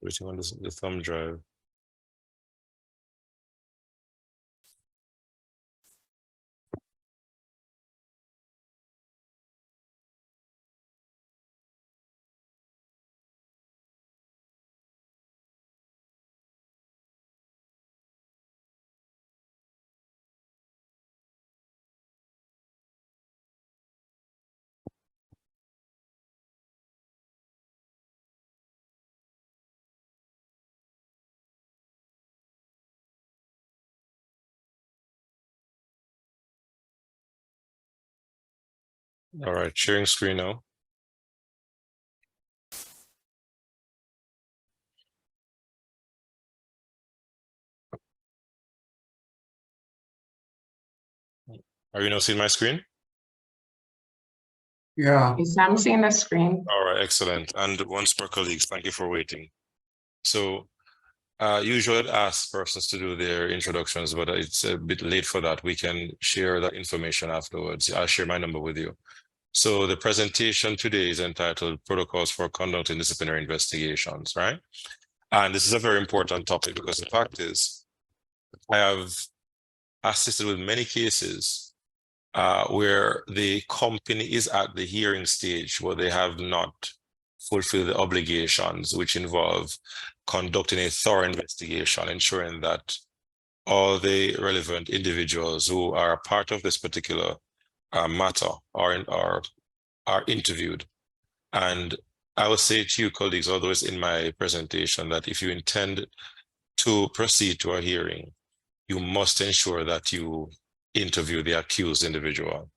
Waiting on the thumb drive. All right, sharing screen now. Are you now seeing my screen? Yeah. Yes, I'm seeing the screen. All right, excellent. And once more, colleagues, thank you for waiting. So usually I'd ask persons to do their introductions, but it's a bit late for that. We can share that information afterwards. I'll share my number with you. So the presentation today is entitled Protocols for Conducting Disciplinary Investigations, right? And this is a very important topic because the fact is, I have assisted with many cases where the company is at the hearing stage where they have not fulfilled the obligations, which involve conducting a thorough investigation, ensuring that all the relevant individuals who are part of this particular matter are interviewed. And I will say to you, colleagues, although it's in my presentation, that if you intend to proceed to a hearing, you must ensure that you interview the accused individual.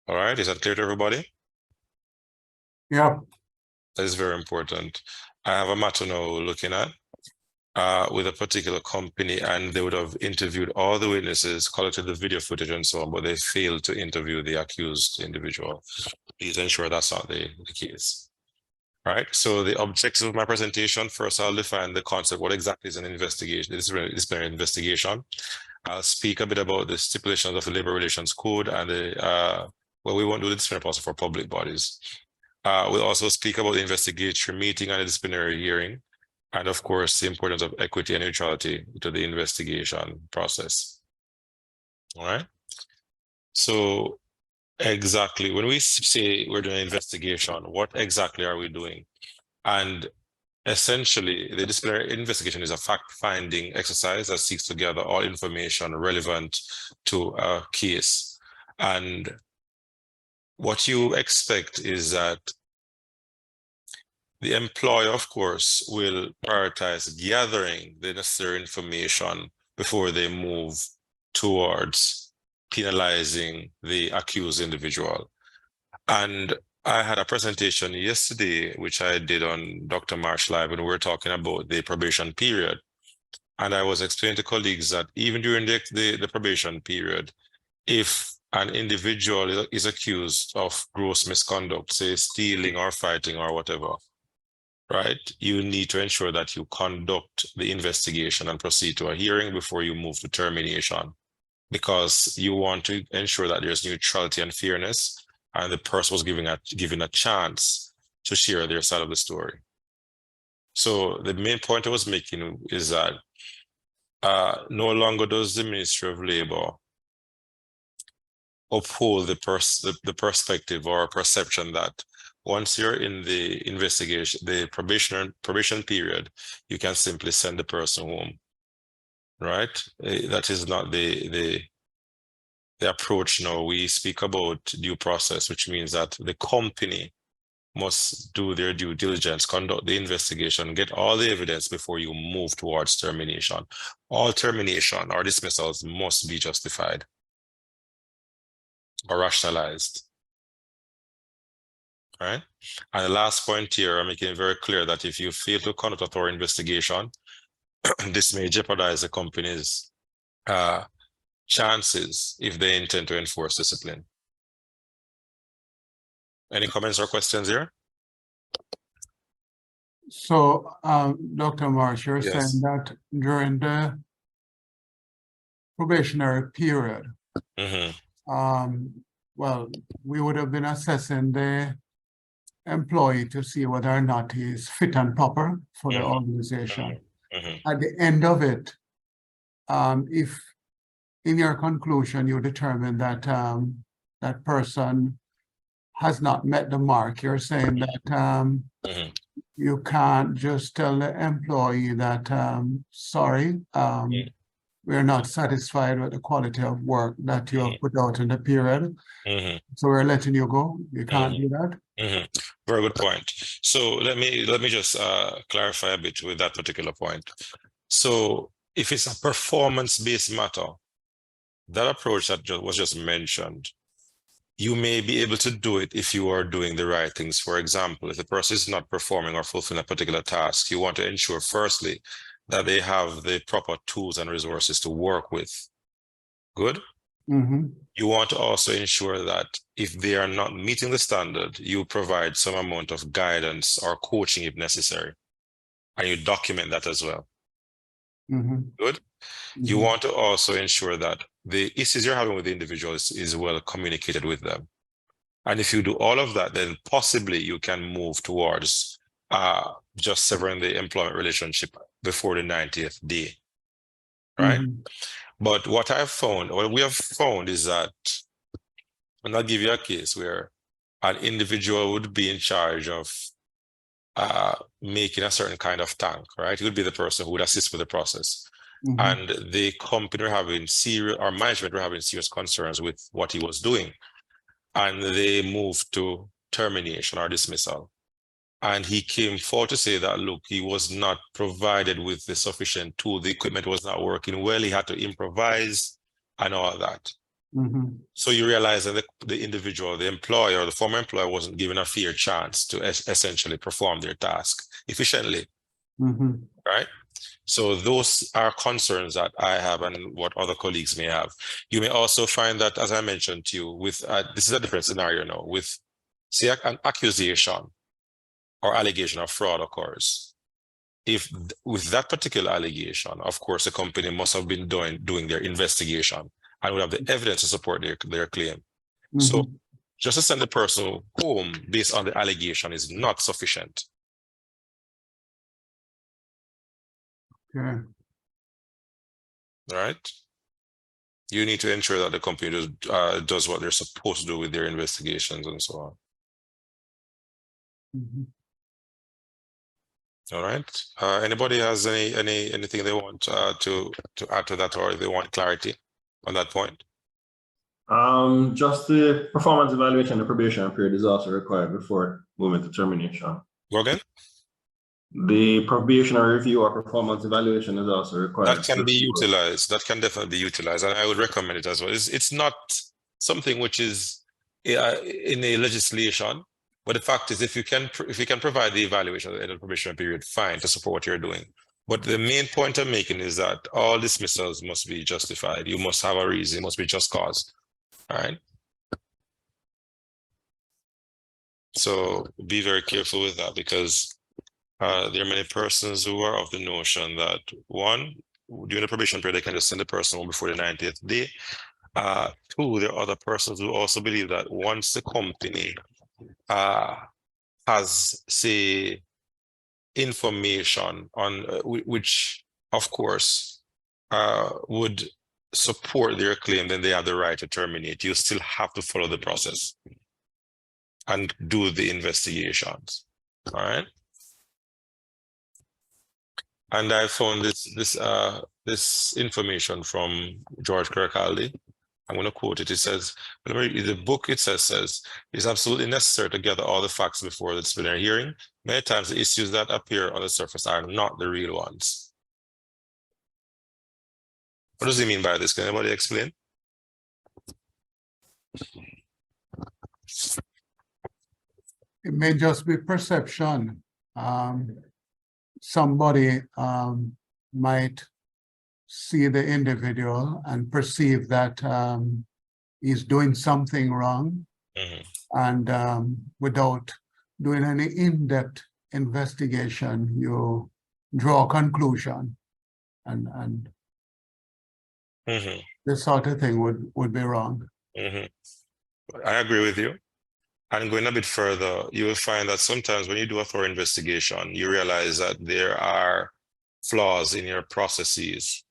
All right, is that clear to everybody? Yeah. That is very important. I have a matter now looking at with a particular company, and they would have interviewed all the witnesses, collected the video footage and so on, but they failed to interview the accused individual. Please ensure that's not the case. All right, so the objectives of my presentation, first I'll define the concept, what exactly is an investigation, disciplinary investigation. I'll speak a bit about the stipulations of the Labor Relations Code and the, well, we won't do the disciplinary policy for public bodies. We'll also speak about the investigatory meeting and the disciplinary hearing, and of course, the importance of equity and neutrality to the investigation process. All right. So exactly, when we say we're doing an investigation, what exactly are we doing? And essentially, the disciplinary investigation is a fact-finding exercise that seeks to gather all information relevant to a case. And what you expect is that the employer, of course, will prioritize gathering the necessary information before they move towards penalizing the accused individual. And I had a presentation yesterday, which I did on Dr. Marsh Live, and we were talking about the probation period. And I was explaining to colleagues that even during the probation period, if an individual is accused of gross misconduct, say stealing or fighting or whatever, right, you need to ensure that you conduct the investigation and proceed to a hearing before you move to termination, because you want to ensure that there's neutrality and fairness, and the person was given a chance to share their side of the story. So the main point I was making is that no longer does the Ministry of Labor uphold the perspective or perception that once you're in the investigation, the probation period, you can simply send the person home, right? That is not the approach now. We speak about due process, which means that the company must do their due diligence, conduct the investigation, get all the evidence before you move towards termination. All termination or dismissals must be justified or rationalized. Right? And the last point here, I'm making it very clear that if you fail to conduct a thorough investigation, this may jeopardize the company's chances if they intend to enforce discipline. Any comments or questions here? So, Dr. Marsh, you're Yes. saying that during the probationary period, Mm-hmm. well, we would have been assessing the employee to see whether or not he is fit and proper for the organization. At the end of it, if in your conclusion you determine that that person has not met the mark, you're saying that you can't just tell the employee that sorry, we're not satisfied with the quality of work that you have put out in the period, so we're letting you go. You can't do that. Very good point. So let me just clarify a bit with that particular point. So if it's a performance-based matter, that approach that was just mentioned, you may be able to do it if you are doing the right things. For example, if the person is not performing or fulfilling a particular task, you want to ensure firstly that they have the proper tools and resources to work with. Good? You want to also ensure that if they are not meeting the standard, you provide some amount of guidance or coaching if necessary, and you document that as well. Good? You want to also ensure that the issues you're having with the individuals is well communicated with them. And if you do all of that, then possibly you can move towards just severing the employment relationship before the 90th day, right? But what I've found, what we have found is that, and I'll give you a case where an individual would be in charge of making a certain kind of tank, right? It would be the person who would assist with the process. And the company were having serious, or management were having serious concerns with what he was doing. And they moved to termination or dismissal. And he came forward to say that, look, he was not provided with the sufficient tool. The equipment was not working well. He had to improvise and all that. So you realize that the individual, the employer, the former employer wasn't given a fair chance to essentially perform their task efficiently, right? So those are concerns that I have and what other colleagues may have. You may also find that, as I mentioned to you, with this is a different scenario now, with say an accusation or allegation of fraud occurs. If with that particular allegation, of course, the company must have been doing their investigation and would have the evidence to support their claim. So just to send the person home based on the allegation is not sufficient. Okay. All right. You need to ensure that the company does what they're supposed to do with their investigations and so on. All right. Anybody has anything they want to add to that, or if they want clarity on that point? Just the performance evaluation and probation period is also required before moving to termination. Go again? The probationary review or performance evaluation is also required. That can be utilized. That can definitely be utilized, and I would recommend it as well. It's not something which is in a legislation, but the fact is, if you can provide the evaluation at the end of the probation period, fine, to support what you're doing. But the main point I'm making is that all dismissals must be justified. You must have a reason. It must be just cause. All right. So be very careful with that, because there are many persons who are of the notion that, one, during the probation period, they can just send the person home before the 90th day. Two, there are other persons who also believe that once the company has, say, information on which, of course, would support their claim, then they have the right to terminate. You still have to follow the process and do the investigations. All right. And I found this information from George Kirkcaldy. I'm going to quote it. It says, the book it says, it's absolutely necessary to gather all the facts before the disciplinary hearing. Many times the issues that appear on the surface are not the real ones. What does he mean by this? Can anybody explain? It may just be perception. Somebody might see the individual and perceive that he's doing something wrong, and without doing any in-depth investigation, you draw a conclusion, and this sort of thing would be wrong. I agree with you. And going a bit further, you will find that sometimes when you do a thorough investigation, you realize that there are flaws in your processes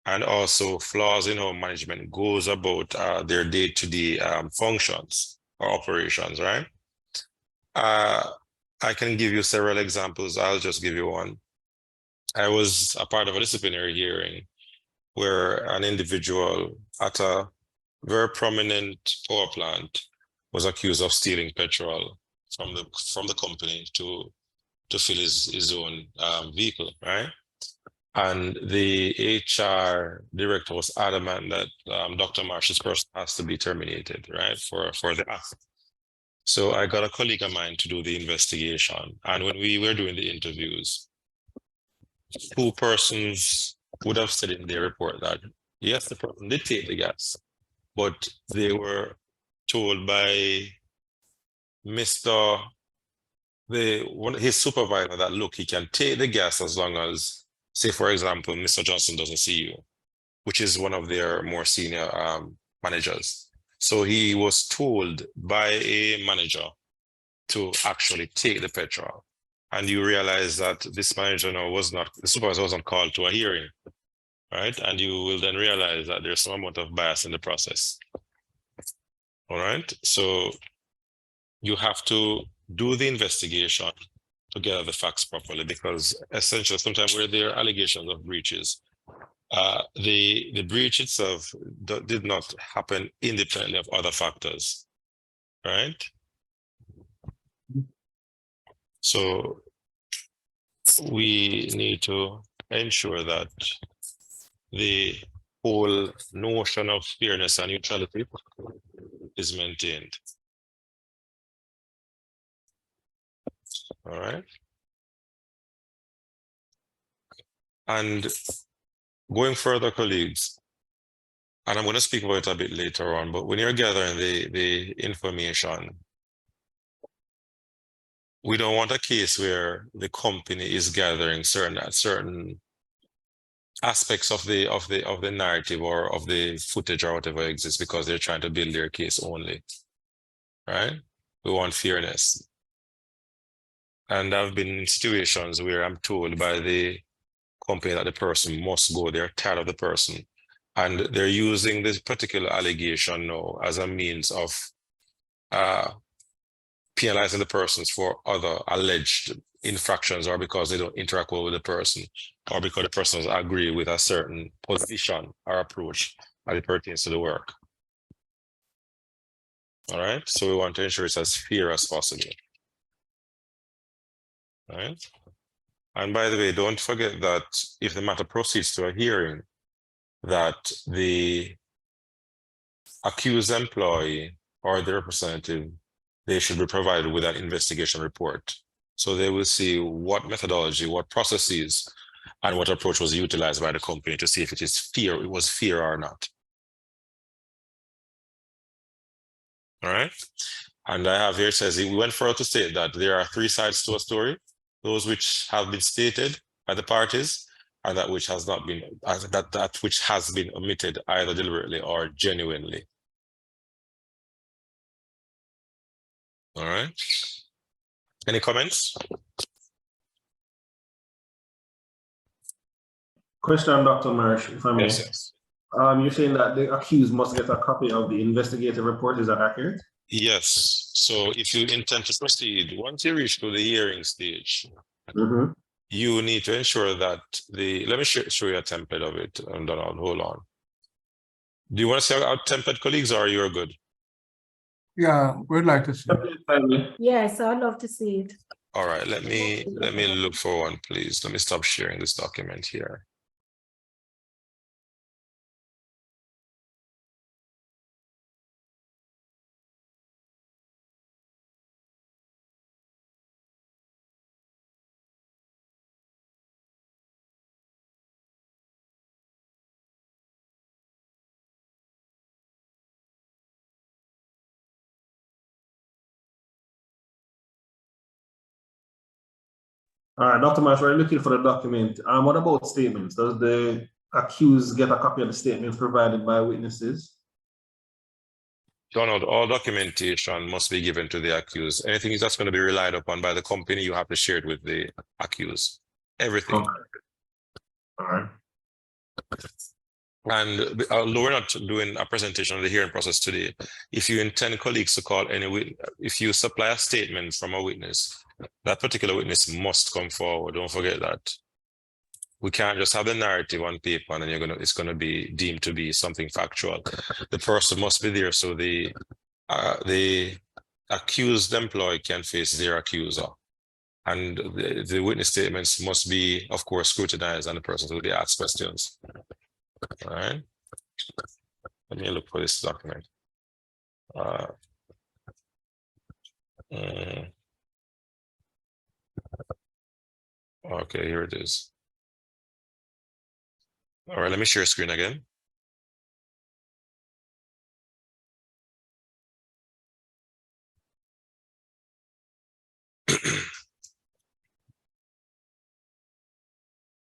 and also flaws in how management goes about their day-to-day functions or operations, right? I can give you several examples. I'll just give you one. I was a part of a disciplinary hearing where an individual at a very prominent power plant was accused of stealing petrol from the company to fill his own vehicle, right? And the HR director was adamant that Dr. Marsh's person has to be terminated, right, for the act. So I got a colleague of mine to do the investigation. And when we were doing the interviews, 2 persons would have said in their report that, yes, the person did take the gas, but they were told by his supervisor that, look, he can take the gas as long as, say, for example, Mr. Johnson doesn't see you, which is one of their more senior managers. So he was told by a manager to actually take the petrol. And you realize that this manager now the supervisor wasn't called to a hearing, right? And you will then realize that there's some amount of bias in the process. All right. So you have to do the investigation to gather the facts properly, because essentially sometimes where there are allegations of breaches, the breach itself did not happen independently of other factors, right? So we need to ensure that the whole notion of fairness and neutrality is maintained. All right. And going further, colleagues, and I'm going to speak about it a bit later on, but when you're gathering the information, we don't want a case where the company is gathering certain aspects of the narrative or of the footage or whatever exists because they're trying to build their case only, right? We want fairness. And I've been in situations where I'm told by the company that the person must go. They're tired of the person. And they're using this particular allegation now as a means of penalizing the persons for other alleged infractions, or because they don't interact well with the person, or because the persons agree with a certain position or approach as it pertains to the work. All right. So we want to ensure it's as fair as possible. All right. And by the way, don't forget that if the matter proceeds to a hearing, that the accused employee or the representative, they should be provided with an investigation report. So they will see what methodology, what processes, and what approach was utilized by the company to see if it was fair or not. All right. And I have here, it says, we went further to state that there are 3 sides to a story: those which have been stated by the parties, and that which has not been, that which has been omitted either deliberately or genuinely. All right. Any comments? Question, Dr. Marsh, if I may. Yes. You're saying that the accused must get a copy of the investigative report. Is that accurate? Yes. So if you intend to proceed, once you reach to the hearing stage, you need to ensure that let me show you a template of it. Hold on. Do you want to see our template, colleagues, or you're good? Yeah, we'd like to see. Yes, I'd love to see it. All right, let me look for one, please. Let me stop sharing this document here. All right, Dr. Marsh, we're looking for the document. What about statements? Does the accused get a copy of the statements provided by witnesses? Donald, all documentation must be given to the accused. Anything that's going to be relied upon by the company, you have to share it with the accused. Everything. Okay. All right. And although we're not doing a presentation on the hearing process today, if you intend colleagues to call any witness, if you supply a statement from a witness, that particular witness must come forward. Don't forget that. We can't just have the narrative on paper and then it's gonna be deemed to be something factual. The person must be there so the accused employee can face their accuser. And the witness statements must be, of course, scrutinized and the person will be asked questions. All right. Let me look for this document. Okay, here it is. All right, let me share screen again.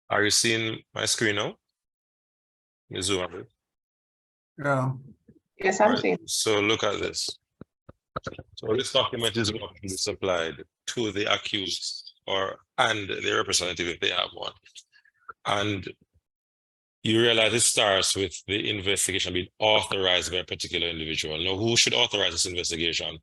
Are you seeing my screen now? Let me zoom a bit. Yeah. Yes, I'm seeing. So look at this. So this document is what is supplied to the accused and the representative if they have one. And you realize it starts with the investigation being authorized by a particular individual. Now, who should authorize this investigation?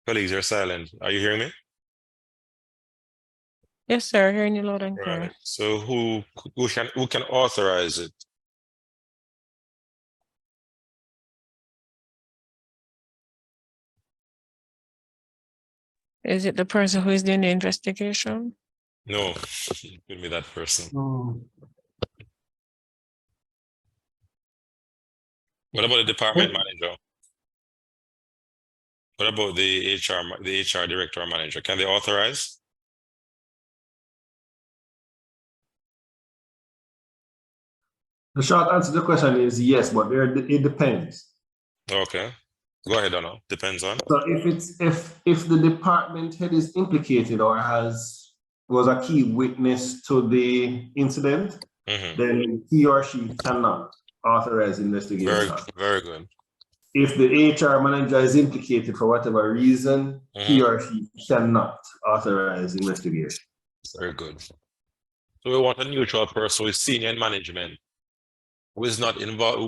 Colleagues, you're silent. Are you hearing me? Yes, sir. Hearing you loud and clear. Right. So who can authorize it? Is it the person who is doing the investigation? No, give me that person. Oh. What about the department manager? What about the HR director or manager? Can they authorize? The short answer to the question is yes, but it depends. Okay. Go ahead, Donald. Depends on. So if the department head is implicated or was a key witness to the incident, then he or she cannot authorize investigation. Very good. If the HR manager is implicated for whatever reason, he or she cannot authorize investigation. Very good. So we want a neutral person who is senior in management, who is not involved.